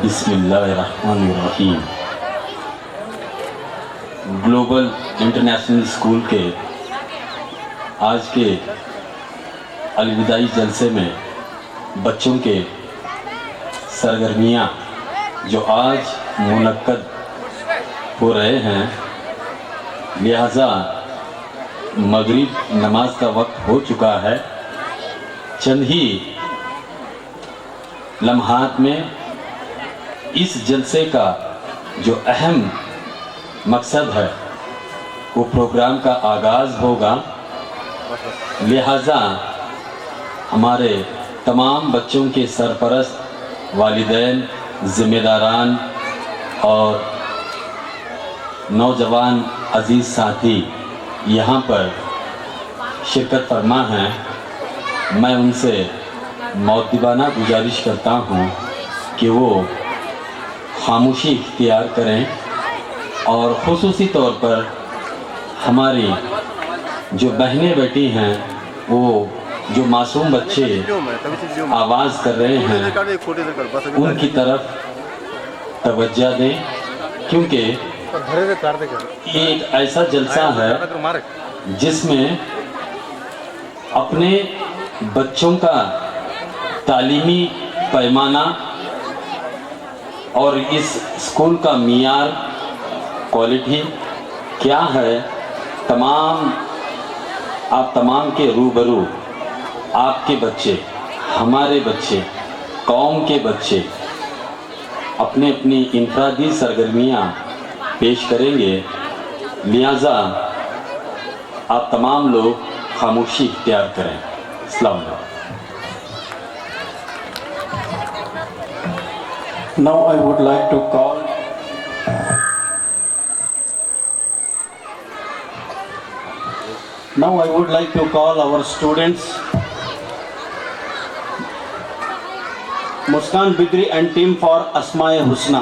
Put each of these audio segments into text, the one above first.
بسم اللہ الرحمن الرحیم۔ گلوبل انٹرنیشنل اسکول کے آج کے الوداعی جلسے میں بچوں کے سرگرمیاں جو آج منعقد ہو رہے ہیں، لہذا مغرب نماز کا وقت ہو چکا ہے۔ چند ہی لمحات میں اس جلسے کا جو اہم مقصد ہے وہ پروگرام کا آغاز ہوگا، لہذا ہمارے تمام بچوں کے سرپرست، والدین، ذمہ داران اور نوجوان عزیز ساتھی یہاں پر شرکت فرما ہیں۔ میں ان سے مؤدبانہ گزارش کرتا ہوں کہ وہ خاموشی اختیار کریں اور خصوصی طور پر ہماری جو بہنیں بیٹی ہیں، وہ جو معصوم بچے آواز کر رہے ہیں ان کی طرف توجہ دیں، کیونکہ یہ ایک ایسا جلسہ ہے جس میں اپنے بچوں کا تعلیمی پیمانہ اور اس اسکول کا معیار، کوالٹی کیا ہے، آپ تمام کے روبرو آپ کے بچے، ہمارے بچے، قوم کے بچے اپنے اپنی انفرادی سرگرمیاں پیش کریں گے، لہذا آپ تمام لوگ خاموشی اختیار کریں۔ السلام علیکم۔ Now I would like to call our students Muskan Bidri and team for Asma-e Husna.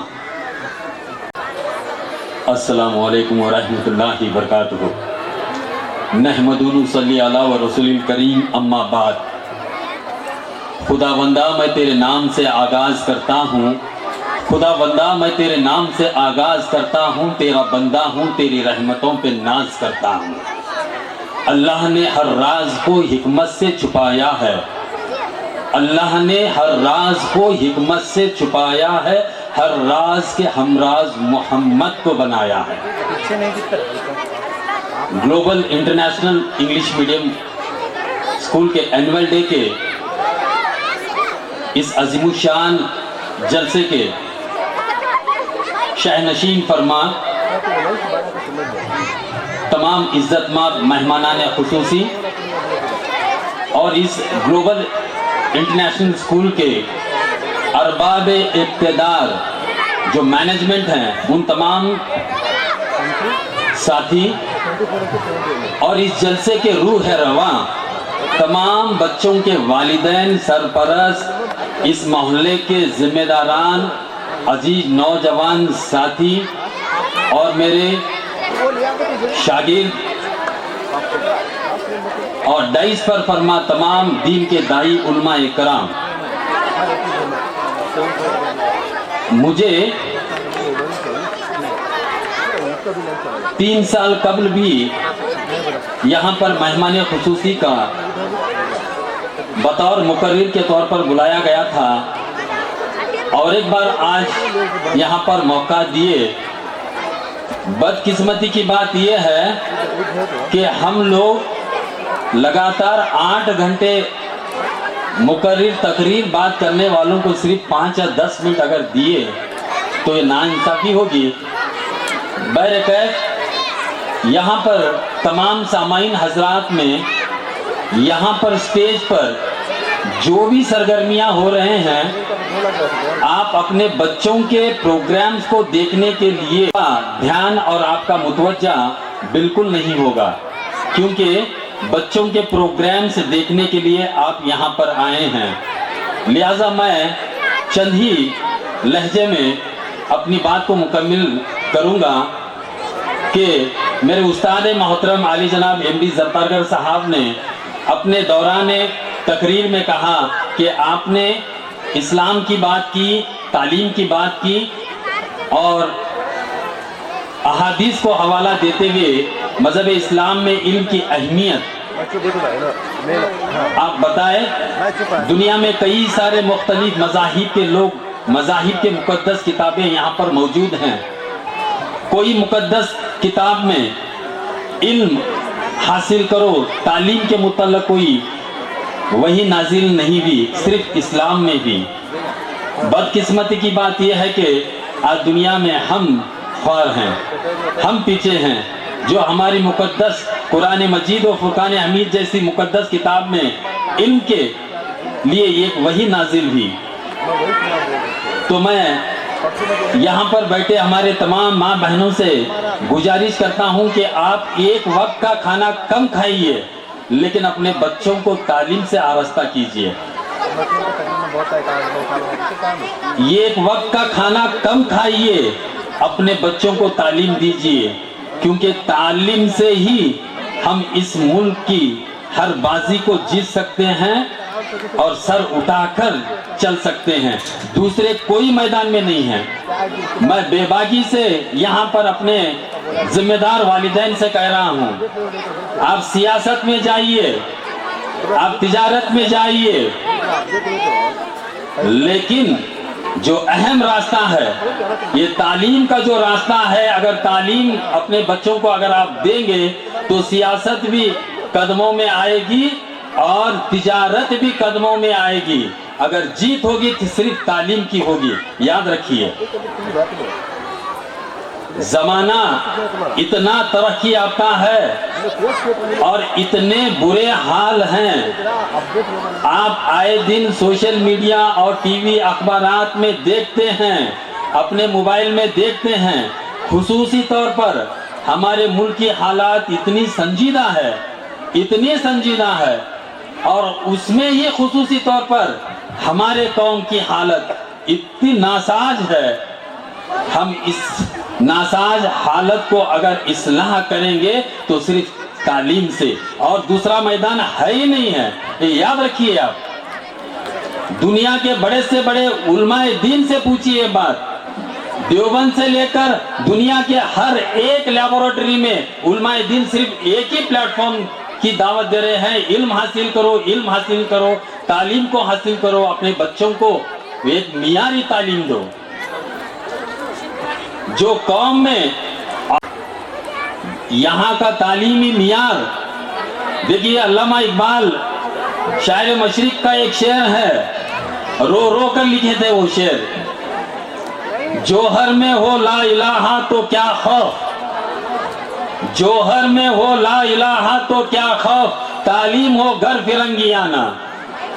السلام علیکم ورحمۃ اللہ وبرکاتہ۔ نحمدہ صلی علی و رسول الکریم، اما بعد۔ خدا بندہ میں تیرے نام سے آغاز کرتا ہوں، خدا بندہ میں تیرے نام سے آغاز کرتا ہوں، تیرا بندہ ہوں، تیری رحمتوں پہ ناز کرتا ہوں۔ اللہ نے ہر راز کو حکمت سے چھپایا ہے، اللہ نے ہر راز کو حکمت سے چھپایا ہے، ہر راز کے ہمراز محمد کو بنایا ہے۔ Global international English medium school کے اینول ڈے کے اس عظیم الشان جلسے کے شاہنشین فرما تمام عزت مآب مہمانان خصوصی اور اس گلوبل انٹرنیشنل اسکول کے ارباب اقتدار جو مینجمنٹ ہیں، ان تمام ساتھی اور اس جلسے کے روح رواں تمام بچوں کے والدین، سرپرست، اس محلے کے ذمہ داران، عزیز نوجوان ساتھی اور میرے شاگرد اور ڈائس پر فرما تمام دین کے داعی علماء کرام، مجھے 3 سال قبل بھی یہاں پر مہمان خصوصی کا بطور مقرر کے طور پر بلایا گیا تھا، اور ایک بار آج یہاں پر موقع دیے۔ بدقسمتی کی بات یہ ہے کہ ہم لوگ لگاتار 8 گھنٹے مقرر تقریر بات کرنے والوں کو صرف 5 یا 10 منٹ اگر دیے تو یہ ناانصافی ہوگی۔ بہرکیف یہاں پر تمام سامعین حضرات میں یہاں پر سٹیج پر جو بھی سرگرمیاں ہو رہے ہیں، آپ اپنے بچوں کے پروگرامز کو دیکھنے کے لیے دھیان اور آپ کا متوجہ بالکل نہیں ہوگا، کیونکہ بچوں کے پروگرامز دیکھنے کے لیے آپ یہاں پر آئے ہیں۔ لہٰذا میں چند ہی لہجے میں اپنی بات کو مکمل کروں گا کہ میرے استاد محترم علی جناب ایم ڈی زرتارگر صاحب نے اپنے دوران تقریر میں کہا کہ آپ نے اسلام کی بات کی، تعلیم کی بات کی اور احادیث کو حوالہ دیتے ہوئے مذہب اسلام میں علم کی اہمیت آپ بتائیں. دنیا میں کئی سارے مختلف مذاہب کے لوگ، مذاہب کے مقدس کتابیں یہاں پر موجود ہیں. کوئی مقدس کتاب میں علم حاصل کرو، تعلیم کے متعلق کوئی وہی نازل نہیں ہوئی، صرف اسلام میں بھی. بدقسمتی کی بات یہ ہے کہ آج دنیا میں ہم خوار ہیں، ہم پیچھے ہیں. جو ہماری مقدس قرآن مجید و فرقان حمید جیسی مقدس کتاب میں علم کے لیے ایک وحی نازل ہوئی. تو میں یہاں پر بیٹھے ہمارے تمام ماں بہنوں سے گزارش کرتا ہوں کہ آپ ایک وقت کا کھانا کم کھائیے لیکن اپنے بچوں کو تعلیم سے آراستہ کیجیے. ایک وقت کا کھانا کم کھائیے، اپنے بچوں کو تعلیم دیجیے، کیونکہ تعلیم سے ہی ہم اس ملک کی ہر بازی کو جیت سکتے ہیں اور سر اٹھا کر چل سکتے ہیں. دوسرے کوئی میدان میں نہیں ہے. میں بے باکی سے یہاں پر اپنے ذمہ دار والدین سے کہہ رہا ہوں، آپ سیاست میں جائیے، آپ تجارت میں جائیے، لیکن جو اہم راستہ ہے یہ تعلیم کا جو راستہ ہے. اگر تعلیم اپنے بچوں کو اگر آپ دیں گے تو سیاست بھی قدموں میں آئے گی اور تجارت بھی قدموں میں آئے گی. اگر جیت ہوگی تو صرف تعلیم کی ہوگی. یاد رکھیے، زمانہ اتنا ترقی یافتہ ہے اور اتنے برے حال ہیں. آپ آئے دن سوشل میڈیا اور ٹی وی اخبارات میں دیکھتے ہیں، اپنے موبائل میں دیکھتے ہیں. خصوصی طور پر ہمارے ملک کی حالات اتنی سنجیدہ ہے، اتنی سنجیدہ ہے، اور اس میں یہ خصوصی طور پر ہمارے قوم کی حالت اتنی ناساز ہے. ہم اس ناساز حالت کو اگر اصلاح کریں گے تو صرف تعلیم سے، اور دوسرا میدان ہے ہی نہیں ہے. یہ یاد رکھیے. آپ دنیا کے بڑے سے بڑے علماء دین سے پوچھیے بات. دیوبند سے لے کر دنیا کے ہر ایک لیبورٹری میں علماء دین صرف ایک ہی پلیٹ فارم کی دعوت دے رہے ہیں، علم حاصل کرو، علم حاصل کرو، تعلیم کو حاصل کرو، اپنے بچوں کو ایک معیاری تعلیم دو. جو قوم میں یہاں کا تعلیمی معیار، دیکھیے علامہ اقبال شاعر مشرق کا ایک شعر ہے، رو رو کر لکھے تھے وہ شعر. جوہر میں ہو لا الہ تو کیا خوف، جوہر میں ہو لا الہ تو کیا خوف، تعلیم ہو گھر فرنگیانہ.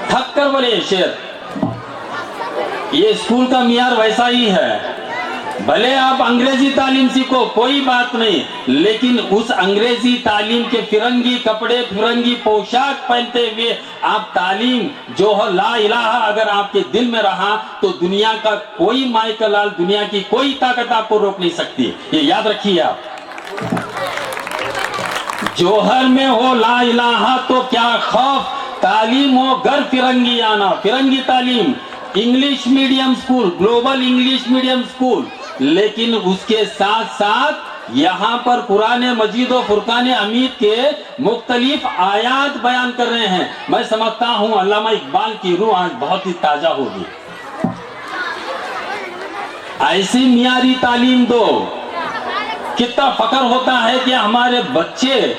تھک کر بولے شعر. یہ اسکول کا معیار ویسا ہی ہے. بھلے آپ انگریزی تعلیم سیکھو کوئی بات نہیں، لیکن اس انگریزی تعلیم کے فرنگی کپڑے، فرنگی پوشاک پہنتے ہوئے آپ تعلیم جو ہے لا الہ اگر آپ کے دل میں رہا تو دنیا کا کوئی مائی کا لال، دنیا کی کوئی طاقت آپ کو روک نہیں سکتی. یہ یاد رکھیے آپ. جوہر میں ہو لا الہ تو کیا خوف، تعلیم ہو گھر فرنگیانہ. فرنگی تعلیم، English medium school, global English medium school, لیکن اس کے ساتھ ساتھ یہاں پر قرآن مجید و فرقان حمید کے مختلف آیات بیان کر رہے ہیں. میں سمجھتا ہوں علامہ اقبال کی روح آج بہت ہی تازہ ہوگی. ایسی معیاری تعلیم دو. کتنا فخر ہوتا ہے کہ ہمارے بچے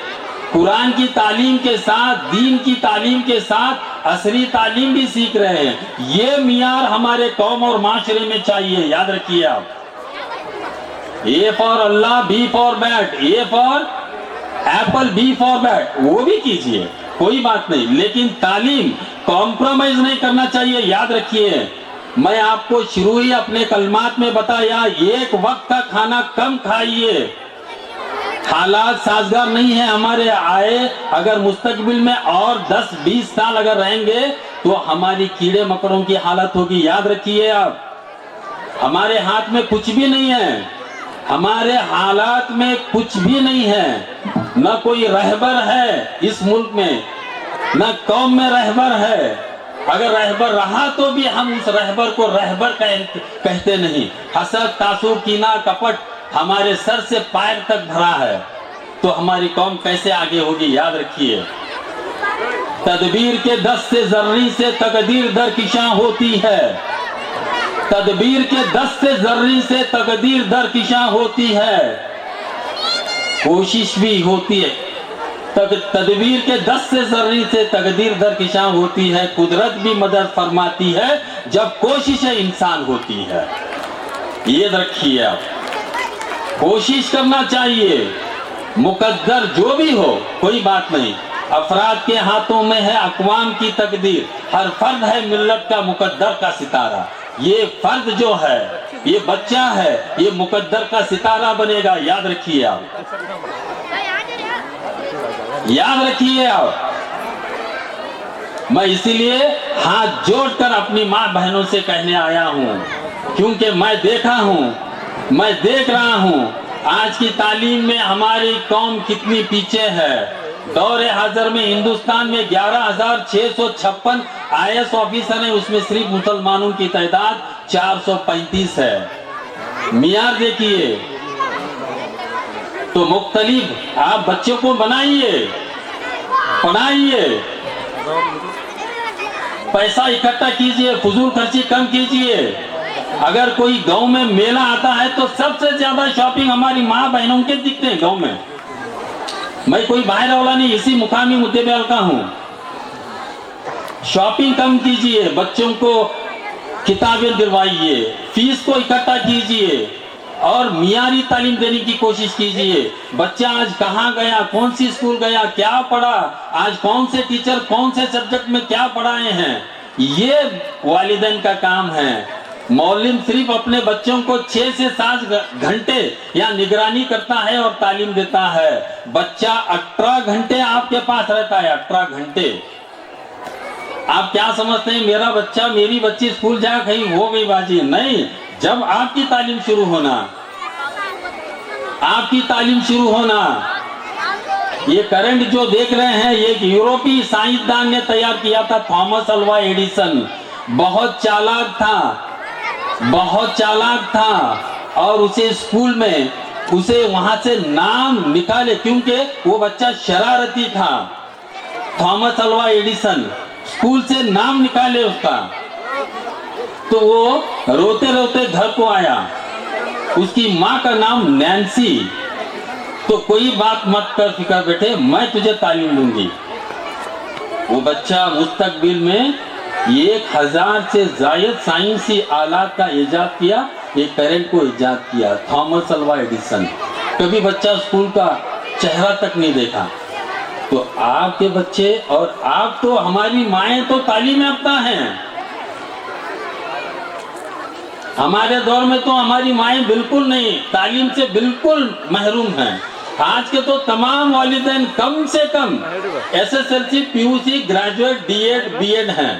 قرآن کی تعلیم کے ساتھ، دین کی تعلیم کے ساتھ عصری تعلیم بھی سیکھ رہے ہیں. یہ معیار ہمارے قوم اور معاشرے میں چاہیے. یاد رکھیے آپ. A for Allah, B for bat, A for apple, B for bat, وہ بھی کیجئے، کوئی بات نہیں، لیکن تعلیم کمپرومائز نہیں کرنا چاہیے. یاد رکھیے، میں آپ کو شروع ہی اپنے کلمات میں بتایا، ایک وقت کا کھانا کم کھائیے. حالات سازگار نہیں ہیں ہمارے. آئے اگر مستقبل میں اور 10-20 سال اگر رہیں گے تو ہماری کیڑے مکڑوں کی حالت ہوگی. یاد رکھیے آپ. ہمارے ہاتھ میں کچھ بھی نہیں ہے، ہمارے حالات میں کچھ بھی نہیں ہے. نہ کوئی رہبر ہے اس ملک میں، نہ قوم میں رہبر ہے. اگر رہبر رہا تو بھی ہم اس رہبر کو رہبر کہتے نہیں. حسد، تعصب، کینہ، کپٹ ہمارے سر سے پیر تک بھرا ہے تو ہماری قوم کیسے آگے ہوگی؟ یاد رکھیے، تدبیر کے دست سے ذرری سے تقدیر درکشاں ہوتی ہے. تدبیر کے دست سے ذرری سے تقدیر درکشاں ہوتی ہے. کوشش بھی ہوتی ہے. تدبیر کے دست سے ذرری سے تقدیر درکشاں ہوتی ہے. قدرت بھی مدد فرماتی ہے جب کوشش انسان ہوتی ہے. یہ رکھیے آپ، کوشش کرنا چاہیے. مقدر جو بھی ہو کوئی بات نہیں، افراد کے ہاتھوں میں ہے اقوام کی تقدیر. ہر فرد ہے ملت کا مقدر کا ستارہ. یہ فرد جو ہے، یہ بچہ ہے، یہ مقدر کا ستارہ بنے گا. یاد رکھیے آپ، یاد رکھیے آپ. میں اسی لیے ہاتھ جوڑ کر اپنی ماں بہنوں سے کہنے آیا ہوں، کیونکہ میں دیکھا ہوں، میں دیکھ رہا ہوں آج کی تعلیم میں ہماری قوم کتنی پیچھے ہے. دور حاضر میں ہندوستان میں 11,656 IAS آفیسر ہیں، اس میں صرف مسلمانوں کی تعداد 435 ہے. معیار دیکھیے. تو مختلف آپ بچوں کو بنائیے، پڑھائیے، پیسہ اکٹھا کیجئے، فضول خرچی کم کیجئے. اگر کوئی گاؤں میں میلہ آتا ہے تو سب سے زیادہ شاپنگ ہماری ماں بہنوں کے دکھتے ہیں گاؤں میں. میں کوئی باہر والا نہیں، اسی مقامی مدعے پہ ہلکا ہوں. شاپنگ کم کیجئے، بچوں کو کتابیں دلوائیے، فیس کو اکٹھا کیجئے اور معیاری تعلیم دینے کی کوشش کیجئے. بچہ آج کہاں گیا، کون سی اسکول گیا، کیا پڑھا، آج کون سے ٹیچر کون سے سبجیکٹ میں کیا پڑھائے ہیں، یہ والدین کا کام ہے. معلم صرف اپنے بچوں کو 6 سے 7 گھنٹے یا نگرانی کرتا ہے اور تعلیم دیتا ہے. بچہ 18 گھنٹے آپ کے پاس رہتا ہے. 18 گھنٹے. آپ کیا سمجھتے ہیں میرا بچہ میری بچی اسکول جا کہیں ہو گئی بازی؟ نہیں. جب آپ کی تعلیم شروع ہونا، آپ کی تعلیم شروع ہونا. یہ کرنٹ جو دیکھ رہے ہیں یہ ایک یورپی سائنسدان نے تیار کیا تھا، تھامس الوا ایڈیسن. بہت چالاک تھا، بہت چالاک تھا، اور اسے اسکول میں اسے وہاں سے نام نکالے کیونکہ وہ بچہ شرارتی تھا. تھامس الوا ایڈیسن اسکول سے نام نکالے اس کا. تو وہ روتے روتے گھر کو آیا. اس کی ماں کا نام نینسی. تو کوئی بات مت کر فکر بیٹے، میں تجھے تعلیم دوں گی. وہ بچہ مستقبل میں 1000 سے زائد سائنسی آلات کا ایجاد کیا، ایک کرنٹ کو ایجاد کیا. Thomas الوا Edison. کبھی بچہ اسکول کا چہرہ تک نہیں دیکھا. تو آپ کے بچے اور آپ تو، ہماری مائیں تو تعلیم یافتہ ہیں. ہمارے دور میں تو ہماری مائیں بالکل نہیں، تعلیم سے بالکل محروم ہیں. آج کے تو تمام والدین کم سے کم SSLC PUC graduate D.Ed B.Ed ہیں.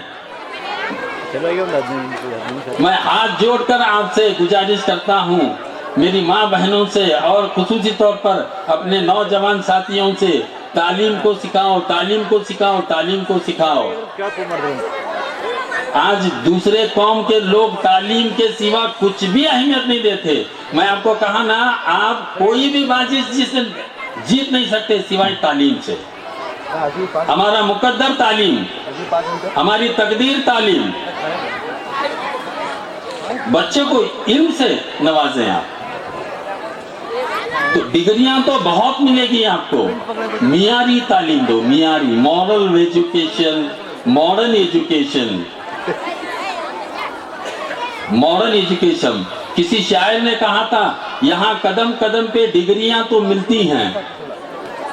میں ہاتھ جوڑ کر آپ سے گزارش کرتا ہوں، میری ماں بہنوں سے اور خصوصی طور پر اپنے نوجوان ساتھیوں سے، تعلیم کو سکھاؤ، تعلیم کو سکھاؤ، تعلیم کو سکھاؤ. آج دوسرے قوم کے لوگ تعلیم کے سوا کچھ بھی اہمیت نہیں دیتے. میں آپ کو کہا نا، آپ کوئی بھی بازی جیت نہیں سکتے سوائے تعلیم سے. ہمارا مقدر تعلیم، ہماری تقدیر تعلیم. بچے کو علم سے نوازیں آپ. تو ڈگریاں تو بہت ملے گی آپ کو. معیاری تعلیم دو، معیاری، moral education, modern education, modern education. کسی شاعر نے کہا تھا یہاں قدم قدم پہ ڈگریاں تو ملتی ہیں.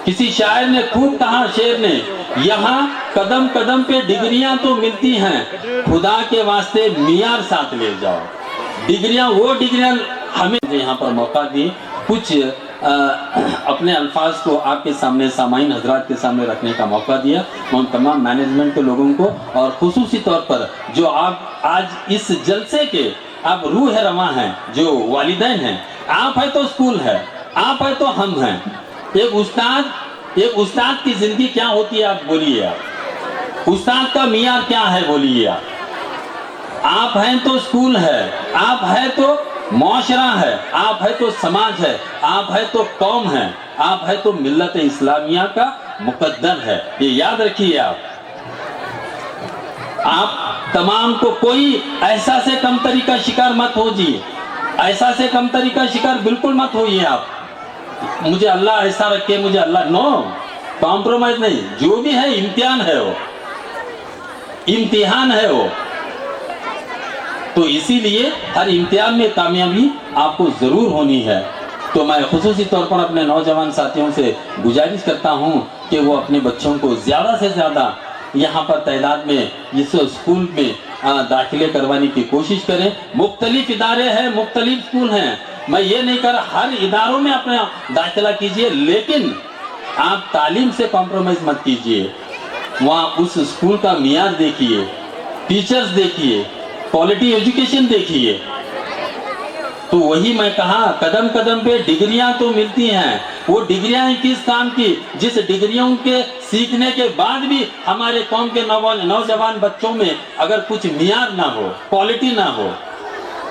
کسی شاعر نے خوب کہا، شعر نے، یہاں قدم قدم پہ ڈگریاں تو ملتی ہیں، خدا کے واسطے معیار ساتھ لے جاؤ. ڈگریاں، وہ ڈگریاں ہمیں یہاں پر موقع دی کچھ اپنے الفاظ کو آپ کے سامنے، سامعین حضرات کے سامنے رکھنے کا موقع دیا. ان تمام مینجمنٹ کے لوگوں کو اور خصوصی طور پر جو آپ آج اس جلسے کے آپ روح رواں ہیں، جو والدین ہیں. آپ ہے تو اسکول ہے، آپ ہے تو ہم ہیں. ایک استاد کی زندگی کیا ہوتی ہے آپ بولیے. آپ استاد کا معیار کیا ہے بولیے آپ ہیں تو اسکول ہے، آپ ہے تو معاشرہ ہے، آپ ہے تو سماج ہے، آپ ہے تو قوم ہے، آپ ہے تو ملت اسلامیہ کا مقدر ہے، یہ یاد رکھیے آپ تمام کو کوئی احساس کمتری کا شکار مت ہوجیے، احساس کمتری کا شکار بالکل مت ہوئیے آپ، مجھے اللہ ایسا رکھے، مجھے اللہ، نو کمپرومائز نہیں، جو بھی ہے امتحان ہے، وہ امتحان ہے وہ، تو اسی لیے ہر امتحان میں کامیابی آپ کو ضرور ہونی ہے۔ تو میں خصوصی طور پر اپنے نوجوان ساتھیوں سے گزارش کرتا ہوں کہ وہ اپنے بچوں کو زیادہ سے زیادہ یہاں پر تعداد میں اس اسکول میں داخلے کروانے کی کوشش کریں۔ مختلف ادارے ہیں، مختلف اسکول ہیں، میں یہ نہیں کر رہا ہر اداروں میں اپنا داخلہ کیجئے، لیکن آپ تعلیم سے کمپرومائز مت کیجئے۔ وہاں اس اسکول کا معیار دیکھیے، ٹیچرز دیکھیے، کوالٹی ایجوکیشن دیکھیے۔ تو وہی میں کہا قدم قدم پہ ڈگریاں تو ملتی ہیں، وہ ڈگریاں کس کام کی، جس ڈگریوں کے سیکھنے کے بعد بھی ہمارے قوم کے نوجوان بچوں میں اگر کچھ معیار نہ ہو، کوالٹی نہ ہو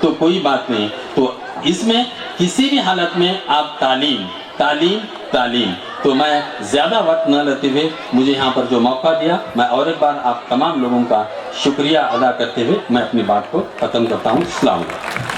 تو کوئی بات نہیں۔ تو اس میں کسی بھی حالت میں آپ تعلیم تعلیم تعلیم۔ تو میں زیادہ وقت نہ لیتے ہوئے مجھے یہاں پر جو موقع دیا، میں اور ایک بار آپ تمام لوگوں کا شکریہ ادا کرتے ہوئے میں اپنی بات کو ختم کرتا ہوں۔ السلام علیکم۔